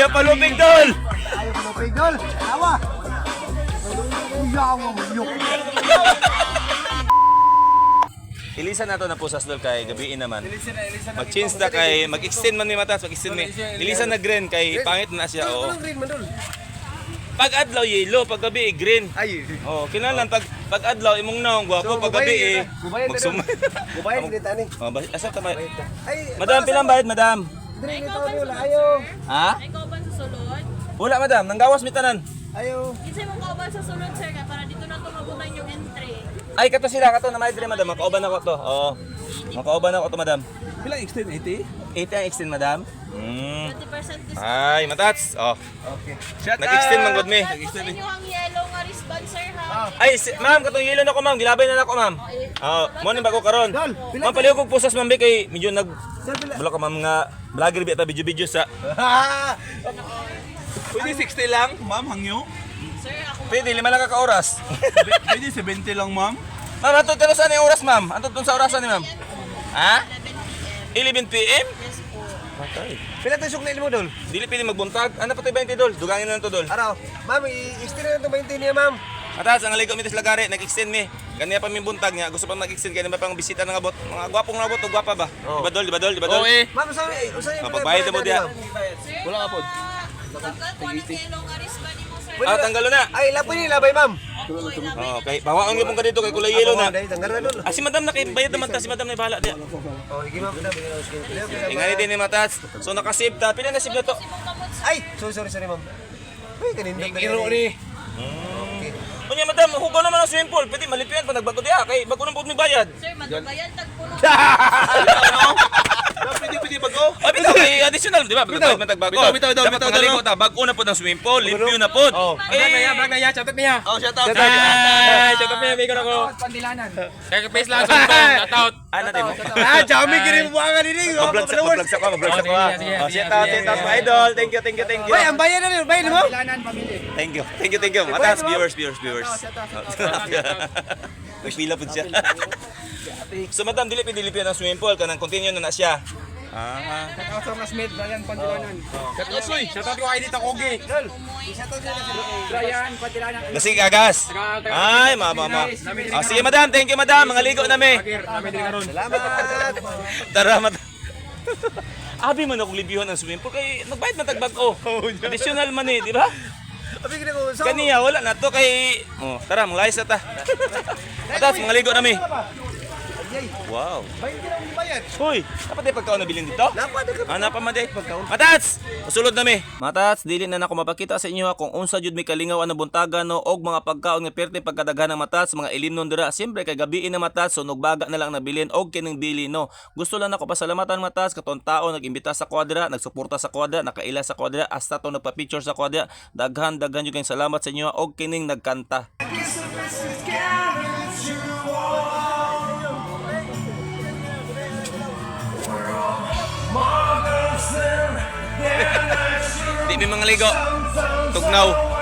Ayaw palupig, Dol! Ayaw palupig, Dol! Awa! Uyawa mo, yuk! Ilisan na to na pusas, Dol, kay gabiin naman. Mag-change na kay, mag-extend man ni Matas, mag-extend ni. Ilisan na green kay pangit na siya, oo. Anong green man, Dol? Pag adlaw yellow, pag gabi green. Ay, Oh, kinalan pag adlaw imong naong gwapo, pag gabi magsumay. gubayan dito, ani. Oh, asa ta may? Ay, Madam, pilang bayad, madam? Dre, nito, wala, ayaw. Ha? Ay, kauban sa sulod. Wala, madam, nanggawas mi tanan. Ayaw. Kinsay mong kauban sa sulod, sir, nga para dito na tumabutan yung entry. Ay, kato sila, kato na may dire, madam. Makauban ako to. Oo. Makauban ako to, madam. Pilang extend 80? 80 ang extend, madam. 20% discount. Ay, matats. Oh. Okay. Nag-extend man gud mi. Tapos sa inyo ang yellow nga wristband, sir, ha? Ay, ma'am, katong yelo na ko, ma'am. Gilabay na ako, ma'am. Oh, mo ni bago karon. Ma'am, paliw kog pusas, ma'am, kay medyo nag Bala ka, ma'am, nga vlogger bi ata video-video sa. Pwede 60 lang, ma'am, hangyo. Sir, ako Pwede lima lang ka oras. Pwede 70 lang, ma'am. Ma'am, ato tano sa oras, ma'am? Ato tun sa orasan ni ma'am? Ha? 11 PM? yes po. Okay. Pila tayo sukli mo, Dol? Dili pili magbuntag. Ano pa to 20 dol? Dugangin na lang to dol. Araw. Ma'am, i-extend na itong 20 niya, ma'am. Atas ang ligo mi tis lagari, nag-extend mi. Kaniya pa mi buntag niya. Gusto pa mag-extend kaya na pang bisita ng abot. Mga gwapong nabot o gwapa ba? Di ba dol? Di ba dol? Di ba dol? Ma'am, usahay yung Pagbayad mo diya. Sir, wala ka po. Tanggal po ng yellow nga wristband mo, sir. Ah, tanggalo na. Ay, lapoy ni labay, ma'am. Opo, ilabay. Okay, bawaon gyud mo ka dito kay kulay yellow na. Dahil, tanggal na, Dol. Ah, si madam na kay bayad naman ta, si madam na bahala diya. Oh, sige, ma'am. Ingani din ni matas. So naka-save ta. Pila na save na to? Simong kamot, sir. Ay, sorry, ma'am. Ay, kanindot na Giro ni. Unya madam, hugaw naman ang swimming pool. Pwede malipian pa nagbago diha kay bago nang pud mi bayad. Sir, magbayan tagpuno. Pwede bago. Ah, bitaw kay additional, di ba? Bitaw man tagbago. Bitaw, Dapat magaligo ta. Bago na pud ang swimming pool, limpyo na pud. Bag na ya, chatot niya. Oh, shout out. Ay, chatot niya, may ko. Pandilanan. Kaya face lang sa shout out. Ano din mo? Ah, Jami, kiri mo buwangan nini. Mag-vlog sa ko, mag-vlog sa ko. Oh, shout out mga idol. Thank you. Uy, ang bayan na rin. Bayan mo? Thank you. Matas viewers. Nagpila po siya. So madam, dili pinang swimming pool kanang continue na siya. Ah. Shout out sa Smith, Brian Pandilanan. Shout out ko kay dito Kogi. Brian Pandilanan. Nasig agas. Ay, mama. Ah, sige madam, thank you madam. Mga ligo na mi. Salamat. Tara madam. Abi man akong libihon ang swimming pool kay nagbayad man tagbag o. Additional man di ba? Abi, kina ko. Kaniya wala na to kay tara manglayas na ta. Atas mga ligo na mi. Wow. Bayan ka lang bayad. Hoy, dapat ay pagkaon na bilhin dito? Napad ka. Ana pa man day. Matats! Usulod na mi. Matats, dili na nako mapakita sa inyo kung unsa jud mi kalingaw ang buntagan no og mga pagkaon nga perte pagkadaghan ng matats, mga ilimnon dira. Siyempre kay gabi na matats, so nugbaga na lang nabilin og kining bili no. Gusto lang nako pasalamatan matats katon tao nag-imbita sa kwadra, nagsuporta sa kwadra, nakaila sa kwadra, hasta to nagpa-picture sa kwadra. Daghan jud kay salamat sa inyo og kining nagkanta. Di mi mga ligo. Tugnaw.